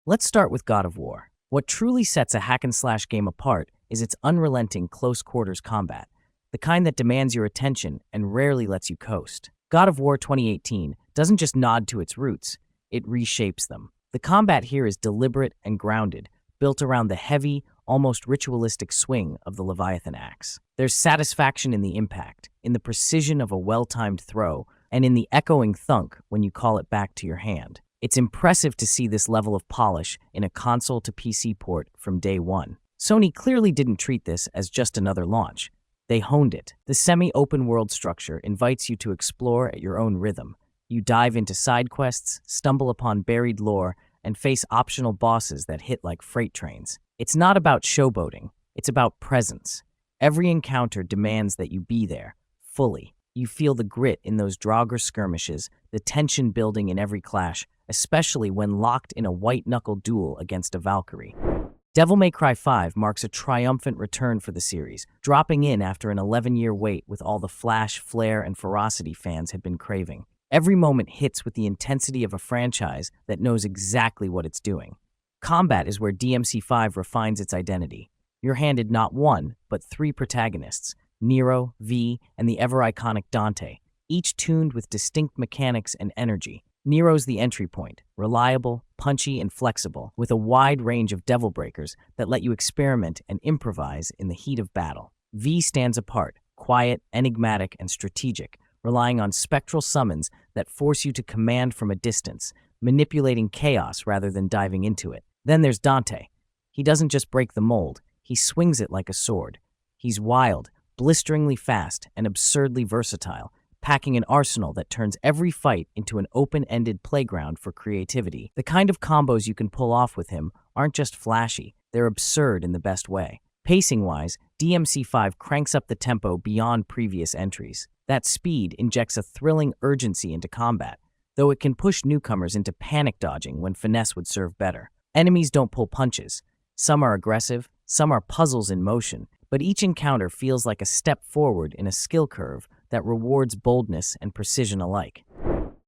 Let's start with God of War. What truly sets a hack-and-slash game apart is its unrelenting close-quarters combat, the kind that demands your attention and rarely lets you coast. God of War 2018 doesn't just nod to its roots, it reshapes them. The combat here is deliberate and grounded, built around the heavy, almost ritualistic swing of the Leviathan axe. There's satisfaction in the impact, in the precision of a well-timed throw, and in the echoing thunk when you call it back to your hand. It's impressive to see this level of polish in a console-to-PC port from day one. Sony clearly didn't treat this as just another launch. They honed it. The semi-open world structure invites you to explore at your own rhythm. You dive into side quests, stumble upon buried lore, and face optional bosses that hit like freight trains. It's not about showboating, it's about presence. Every encounter demands that you be there, fully. You feel the grit in those Draugr skirmishes, the tension building in every clash, especially when locked in a white-knuckle duel against a Valkyrie. Devil May Cry 5 marks a triumphant return for the series, dropping in after an 11-year wait with all the flash, flare, and ferocity fans had been craving. Every moment hits with the intensity of a franchise that knows exactly what it's doing. Combat is where DMC5 refines its identity. You're handed not one, but three protagonists, Nero, V, and the ever-iconic Dante, each tuned with distinct mechanics and energy. Nero's the entry point, reliable, punchy, and flexible, with a wide range of devil breakers that let you experiment and improvise in the heat of battle. V stands apart, quiet, enigmatic, and strategic, relying on spectral summons that force you to command from a distance, manipulating chaos rather than diving into it. Then there's Dante. He doesn't just break the mold, he swings it like a sword. He's wild, blisteringly fast, and absurdly versatile, packing an arsenal that turns every fight into an open-ended playground for creativity. The kind of combos you can pull off with him aren't just flashy, they're absurd in the best way. Pacing-wise, DMC5 cranks up the tempo beyond previous entries. That speed injects a thrilling urgency into combat, though it can push newcomers into panic dodging when finesse would serve better. Enemies don't pull punches. Some are aggressive, some are puzzles in motion, but each encounter feels like a step forward in a skill curve that rewards boldness and precision alike.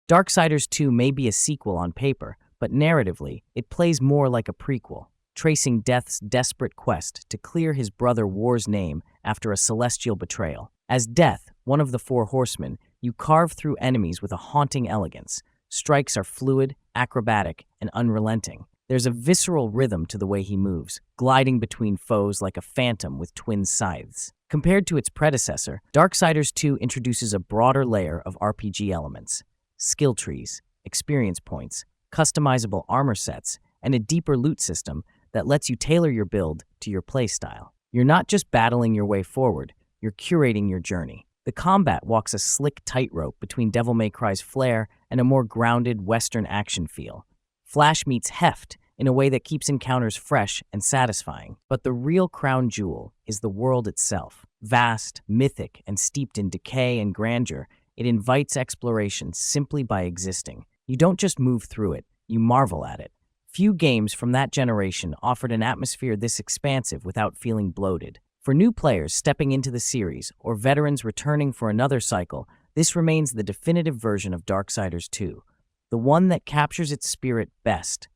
Darksiders 2 may be a sequel on paper, but narratively, it plays more like a prequel, tracing Death's desperate quest to clear his brother War's name after a celestial betrayal. As Death, one of the four horsemen, you carve through enemies with a haunting elegance. Strikes are fluid, acrobatic, and unrelenting. There's a visceral rhythm to the way he moves, gliding between foes like a phantom with twin scythes. Compared to its predecessor, Darksiders 2 introduces a broader layer of RPG elements. Skill trees, experience points, customizable armor sets, and a deeper loot system that lets you tailor your build to your playstyle. You're not just battling your way forward, you're curating your journey. The combat walks a slick tightrope between Devil May Cry's flair and a more grounded Western action feel. Flash meets heft in a way that keeps encounters fresh and satisfying. But the real crown jewel is the world itself. Vast, mythic, and steeped in decay and grandeur, it invites exploration simply by existing. You don't just move through it, you marvel at it. Few games from that generation offered an atmosphere this expansive without feeling bloated. For new players stepping into the series, or veterans returning for another cycle, this remains the definitive version of Darksiders 2, the one that captures its spirit best.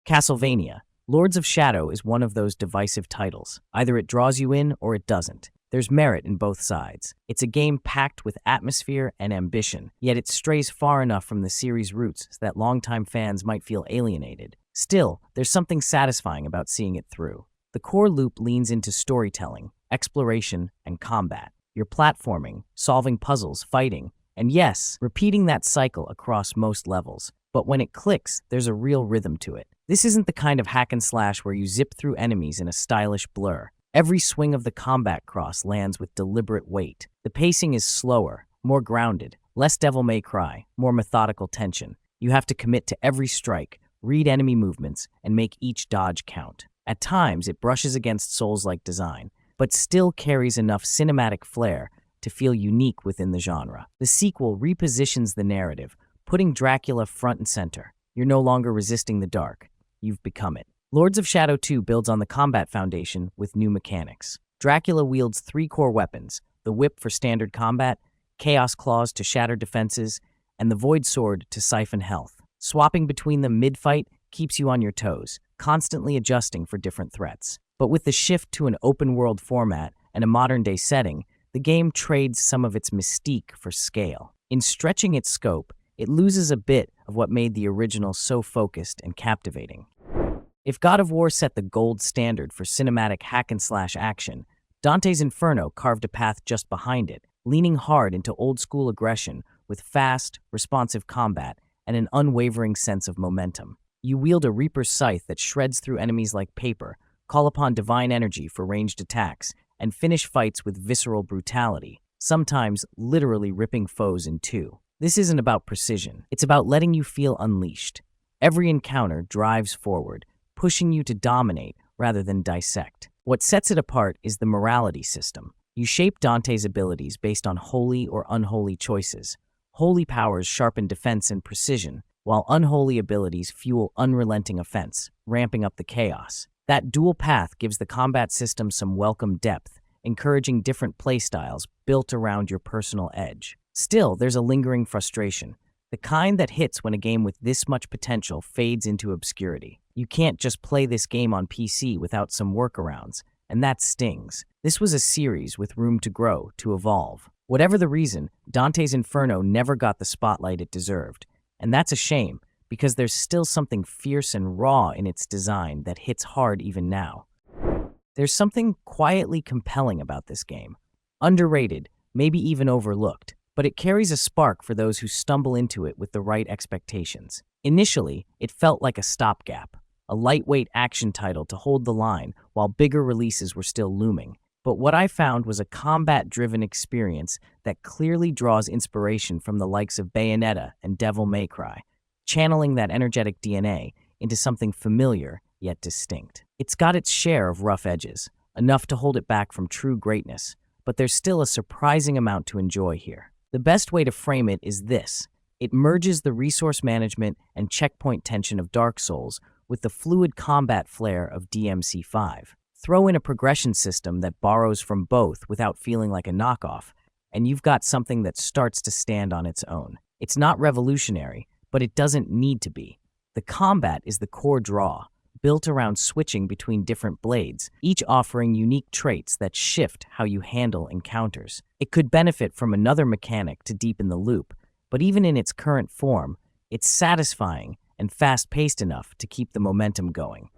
Castlevania, Lords of Shadow is one of those divisive titles. Either it draws you in or it doesn't. There's merit in both sides. It's a game packed with atmosphere and ambition, yet it strays far enough from the series' roots so that longtime fans might feel alienated. Still, there's something satisfying about seeing it through. The core loop leans into storytelling, exploration, and combat. You're platforming, solving puzzles, fighting, and yes, repeating that cycle across most levels. But when it clicks, there's a real rhythm to it. This isn't the kind of hack and slash where you zip through enemies in a stylish blur. Every swing of the combat cross lands with deliberate weight. The pacing is slower, more grounded, less Devil May Cry, more methodical tension. You have to commit to every strike, read enemy movements, and make each dodge count. At times, it brushes against Souls-like design, but still carries enough cinematic flair to feel unique within the genre. The sequel repositions the narrative, putting Dracula front and center. You're no longer resisting the dark. You've become it. Lords of Shadow 2 builds on the combat foundation with new mechanics. Dracula wields 3 core weapons, the whip for standard combat, chaos claws to shatter defenses, and the void sword to siphon health. Swapping between them mid-fight keeps you on your toes, constantly adjusting for different threats. But with the shift to an open-world format and a modern-day setting, the game trades some of its mystique for scale. In stretching its scope, it loses a bit of what made the original so focused and captivating. If God of War set the gold standard for cinematic hack-and-slash action, Dante's Inferno carved a path just behind it, leaning hard into old-school aggression with fast, responsive combat and an unwavering sense of momentum. You wield a Reaper's scythe that shreds through enemies like paper, call upon divine energy for ranged attacks, and finish fights with visceral brutality, sometimes literally ripping foes in two. This isn't about precision, it's about letting you feel unleashed. Every encounter drives forward, pushing you to dominate rather than dissect. What sets it apart is the morality system. You shape Dante's abilities based on holy or unholy choices. Holy powers sharpen defense and precision, while unholy abilities fuel unrelenting offense, ramping up the chaos. That dual path gives the combat system some welcome depth, encouraging different playstyles built around your personal edge. Still, there's a lingering frustration, the kind that hits when a game with this much potential fades into obscurity. You can't just play this game on PC without some workarounds, and that stings. This was a series with room to grow, to evolve. Whatever the reason, Dante's Inferno never got the spotlight it deserved, and that's a shame, because there's still something fierce and raw in its design that hits hard even now. There's something quietly compelling about this game. Underrated, maybe even overlooked, but it carries a spark for those who stumble into it with the right expectations. Initially, it felt like a stopgap, a lightweight action title to hold the line while bigger releases were still looming. But what I found was a combat-driven experience that clearly draws inspiration from the likes of Bayonetta and Devil May Cry, channeling that energetic DNA into something familiar yet distinct. It's got its share of rough edges, enough to hold it back from true greatness, but there's still a surprising amount to enjoy here. The best way to frame it is this: it merges the resource management and checkpoint tension of Dark Souls with the fluid combat flair of DMC5. Throw in a progression system that borrows from both without feeling like a knockoff, and you've got something that starts to stand on its own. It's not revolutionary, but it doesn't need to be. The combat is the core draw, built around switching between different blades, each offering unique traits that shift how you handle encounters. It could benefit from another mechanic to deepen the loop, but even in its current form, it's satisfying and fast-paced enough to keep the momentum going.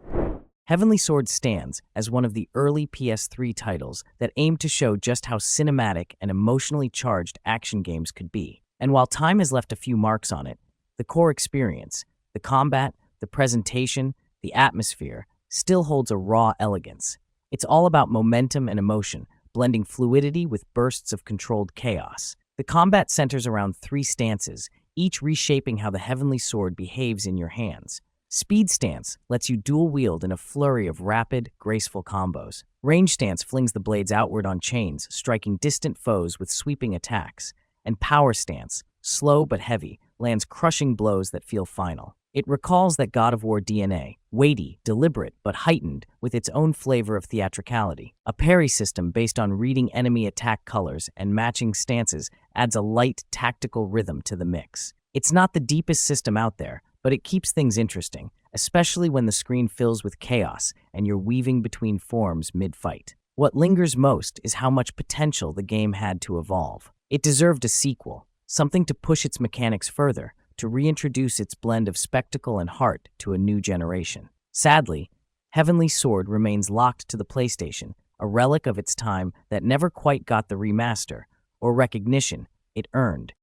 Heavenly Sword stands as one of the early PS3 titles that aimed to show just how cinematic and emotionally charged action games could be. And while time has left a few marks on it, the core experience, the combat, the presentation, the atmosphere, still holds a raw elegance. It's all about momentum and emotion, blending fluidity with bursts of controlled chaos. The combat centers around 3 stances, each reshaping how the Heavenly Sword behaves in your hands. Speed Stance lets you dual-wield in a flurry of rapid, graceful combos. Range Stance flings the blades outward on chains, striking distant foes with sweeping attacks. And Power Stance, slow but heavy, lands crushing blows that feel final. It recalls that God of War DNA, weighty, deliberate, but heightened with its own flavor of theatricality. A parry system based on reading enemy attack colors and matching stances adds a light, tactical rhythm to the mix. It's not the deepest system out there, but it keeps things interesting, especially when the screen fills with chaos and you're weaving between forms mid-fight. What lingers most is how much potential the game had to evolve. It deserved a sequel, something to push its mechanics further, to reintroduce its blend of spectacle and heart to a new generation. Sadly, Heavenly Sword remains locked to the PlayStation, a relic of its time that never quite got the remaster or recognition it earned.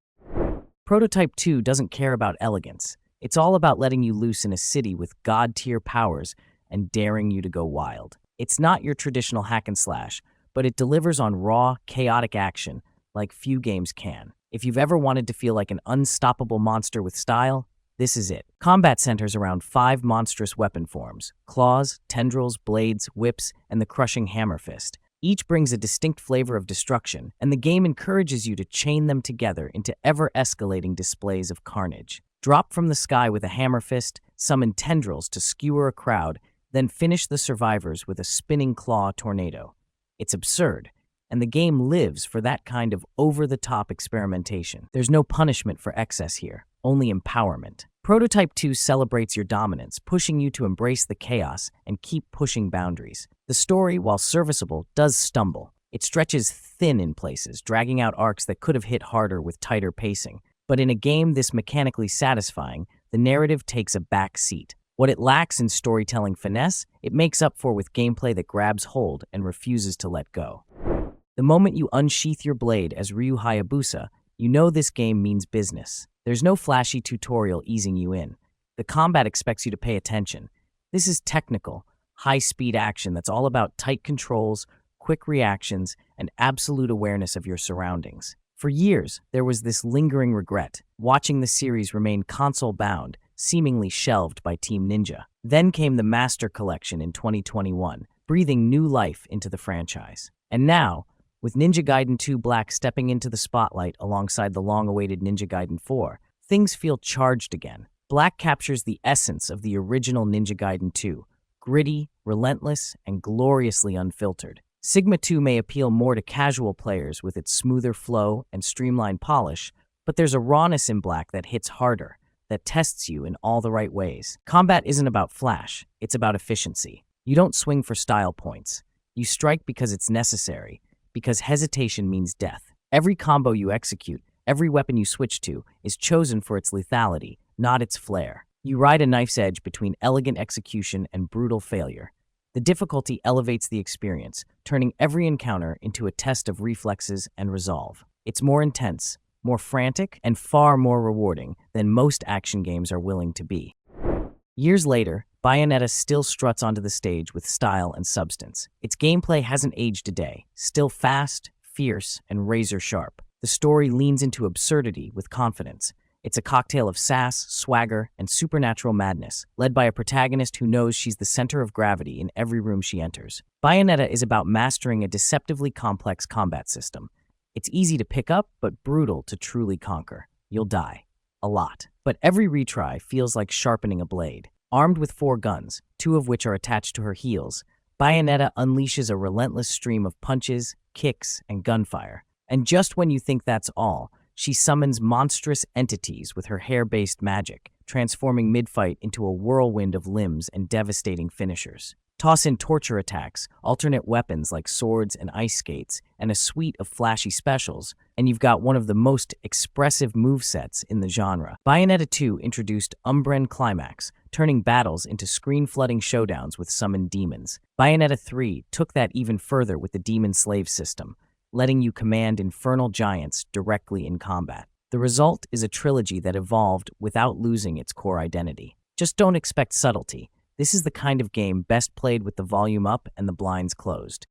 Prototype 2 doesn't care about elegance. It's all about letting you loose in a city with god-tier powers and daring you to go wild. It's not your traditional hack and slash, but it delivers on raw, chaotic action like few games can. If you've ever wanted to feel like an unstoppable monster with style, this is it. Combat centers around 5 monstrous weapon forms: claws, tendrils, blades, whips, and the crushing hammer fist. Each brings a distinct flavor of destruction, and the game encourages you to chain them together into ever-escalating displays of carnage. Drop from the sky with a hammer fist, summon tendrils to skewer a crowd, then finish the survivors with a spinning claw tornado. It's absurd, and the game lives for that kind of over-the-top experimentation. There's no punishment for excess here, only empowerment. Prototype 2 celebrates your dominance, pushing you to embrace the chaos and keep pushing boundaries. The story, while serviceable, does stumble. It stretches thin in places, dragging out arcs that could have hit harder with tighter pacing. But in a game this mechanically satisfying, the narrative takes a back seat. What it lacks in storytelling finesse, it makes up for with gameplay that grabs hold and refuses to let go. The moment you unsheath your blade as Ryu Hayabusa, you know this game means business. There's no flashy tutorial easing you in. The combat expects you to pay attention. This is technical, high-speed action that's all about tight controls, quick reactions, and absolute awareness of your surroundings. For years, there was this lingering regret, watching the series remain console-bound, seemingly shelved by Team Ninja. Then came the Master Collection in 2021, breathing new life into the franchise. And now, with Ninja Gaiden 2 Black stepping into the spotlight alongside the long-awaited Ninja Gaiden 4, things feel charged again. Black captures the essence of the original Ninja Gaiden 2, gritty, relentless, and gloriously unfiltered. Sigma 2 may appeal more to casual players with its smoother flow and streamlined polish, but there's a rawness in Black that hits harder, that tests you in all the right ways. Combat isn't about flash, it's about efficiency. You don't swing for style points. You strike because it's necessary, because hesitation means death. Every combo you execute, every weapon you switch to, is chosen for its lethality, not its flair. You ride a knife's edge between elegant execution and brutal failure. The difficulty elevates the experience, turning every encounter into a test of reflexes and resolve. It's more intense, more frantic, and far more rewarding than most action games are willing to be. Years later, Bayonetta still struts onto the stage with style and substance. Its gameplay hasn't aged a day, still fast, fierce, and razor-sharp. The story leans into absurdity with confidence. It's a cocktail of sass, swagger, and supernatural madness, led by a protagonist who knows she's the center of gravity in every room she enters. Bayonetta is about mastering a deceptively complex combat system. It's easy to pick up, but brutal to truly conquer. You'll die. A lot. But every retry feels like sharpening a blade. Armed with 4 guns, 2 of which are attached to her heels, Bayonetta unleashes a relentless stream of punches, kicks, and gunfire. And just when you think that's all, she summons monstrous entities with her hair-based magic, transforming mid-fight into a whirlwind of limbs and devastating finishers. Toss in torture attacks, alternate weapons like swords and ice skates, and a suite of flashy specials, and you've got one of the most expressive movesets in the genre. Bayonetta 2 introduced Umbran Climax, turning battles into screen-flooding showdowns with summoned demons. Bayonetta 3 took that even further with the Demon Slave system, letting you command infernal giants directly in combat. The result is a trilogy that evolved without losing its core identity. Just don't expect subtlety. This is the kind of game best played with the volume up and the blinds closed.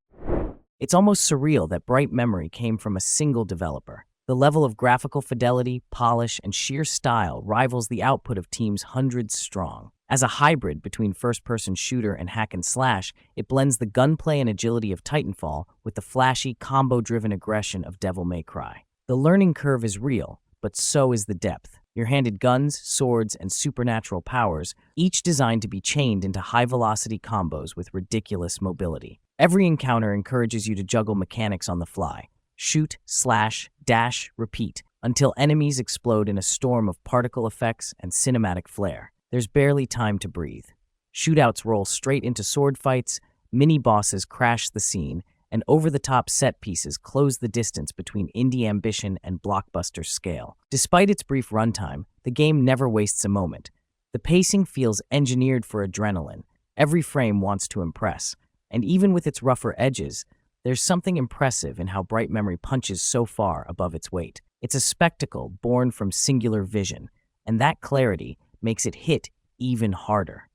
It's almost surreal that Bright Memory came from a single developer. The level of graphical fidelity, polish, and sheer style rivals the output of teams hundreds strong. As a hybrid between first-person shooter and hack and slash, it blends the gunplay and agility of Titanfall with the flashy, combo-driven aggression of Devil May Cry. The learning curve is real, but so is the depth. You're handed guns, swords, and supernatural powers, each designed to be chained into high-velocity combos with ridiculous mobility. Every encounter encourages you to juggle mechanics on the fly. Shoot, slash, dash, repeat, until enemies explode in a storm of particle effects and cinematic flair. There's barely time to breathe. Shootouts roll straight into sword fights, mini-bosses crash the scene, and over-the-top set pieces close the distance between indie ambition and blockbuster scale. Despite its brief runtime, the game never wastes a moment. The pacing feels engineered for adrenaline. Every frame wants to impress. And even with its rougher edges, there's something impressive in how Bright Memory punches so far above its weight. It's a spectacle born from singular vision, and that clarity makes it hit even harder.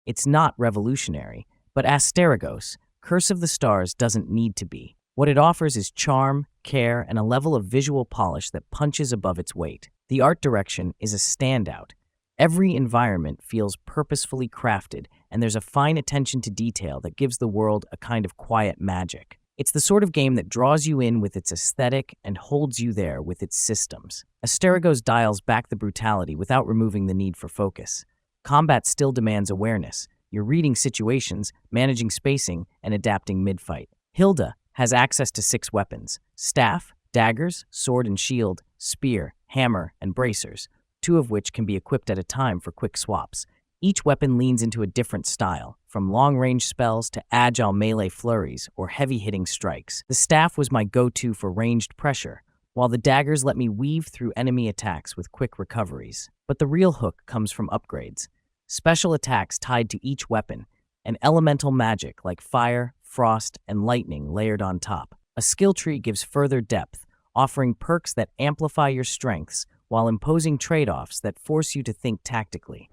It's not revolutionary, but Asterigos, Curse of the Stars doesn't need to be. What it offers is charm, care, and a level of visual polish that punches above its weight. The art direction is a standout. Every environment feels purposefully crafted, and there's a fine attention to detail that gives the world a kind of quiet magic. It's the sort of game that draws you in with its aesthetic and holds you there with its systems. Asterigos dials back the brutality without removing the need for focus. Combat still demands awareness. You're reading situations, managing spacing, and adapting mid-fight. Hilda has access to 6 weapons: staff, daggers, sword and shield, spear, hammer, and bracers, two of which can be equipped at a time for quick swaps. Each weapon leans into a different style, from long-range spells to agile melee flurries or heavy-hitting strikes. The staff was my go-to for ranged pressure, while the daggers let me weave through enemy attacks with quick recoveries. But the real hook comes from upgrades. Special attacks tied to each weapon, and elemental magic like fire, frost, and lightning layered on top. A skill tree gives further depth, offering perks that amplify your strengths while imposing trade-offs that force you to think tactically.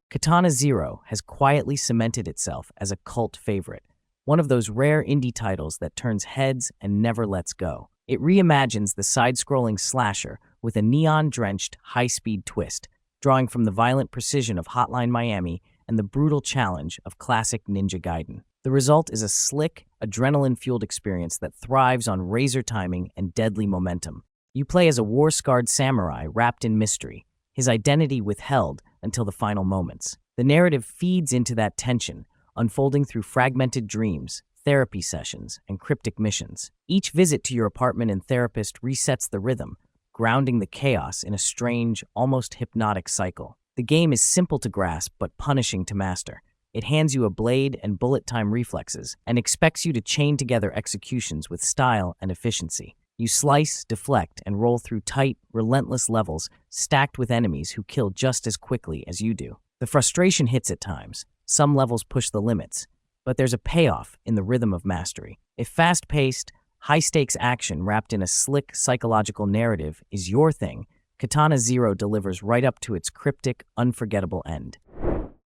Katana Zero has quietly cemented itself as a cult favorite, one of those rare indie titles that turns heads and never lets go. It reimagines the side-scrolling slasher with a neon-drenched, high-speed twist, drawing from the violent precision of Hotline Miami and the brutal challenge of classic Ninja Gaiden. The result is a slick, adrenaline-fueled experience that thrives on razor timing and deadly momentum. You play as a war-scarred samurai wrapped in mystery, his identity withheld until the final moments. The narrative feeds into that tension, unfolding through fragmented dreams, therapy sessions, and cryptic missions. Each visit to your apartment and therapist resets the rhythm, grounding the chaos in a strange, almost hypnotic cycle. The game is simple to grasp but punishing to master. It hands you a blade and bullet-time reflexes and expects you to chain together executions with style and efficiency. You slice, deflect, and roll through tight, relentless levels stacked with enemies who kill just as quickly as you do. The frustration hits at times. Some levels push the limits, but there's a payoff in the rhythm of mastery. If fast-paced, high-stakes action wrapped in a slick, psychological narrative is your thing, Katana Zero delivers right up to its cryptic, unforgettable end.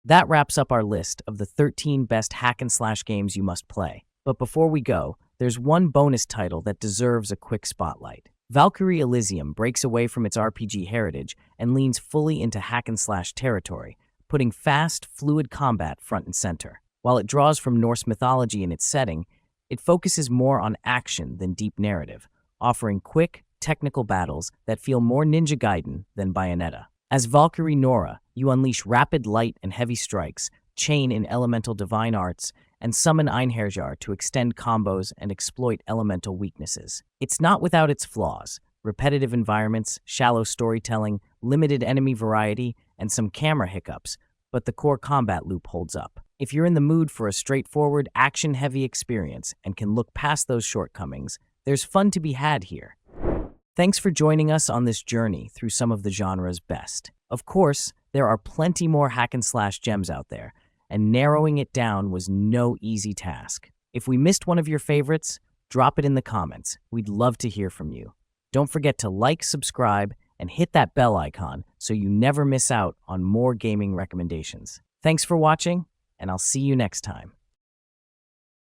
That wraps up our list of the 13 best hack-and-slash games you must play. But before we go, there's one bonus title that deserves a quick spotlight. Valkyrie Elysium breaks away from its RPG heritage and leans fully into hack-and-slash territory, putting fast, fluid combat front and center. While it draws from Norse mythology in its setting, it focuses more on action than deep narrative, offering quick, technical battles that feel more Ninja Gaiden than Bayonetta. As Valkyrie Nora, you unleash rapid light and heavy strikes, chain in elemental divine arts, and summon Einherjar to extend combos and exploit elemental weaknesses. It's not without its flaws: repetitive environments, shallow storytelling, limited enemy variety, and some camera hiccups, but the core combat loop holds up. If you're in the mood for a straightforward, action-heavy experience and can look past those shortcomings, there's fun to be had here. Thanks for joining us on this journey through some of the genre's best. Of course, there are plenty more hack-and-slash gems out there, and narrowing it down was no easy task. If we missed one of your favorites, drop it in the comments. We'd love to hear from you. Don't forget to like, subscribe, and hit that bell icon so you never miss out on more gaming recommendations. Thanks for watching, and I'll see you next time.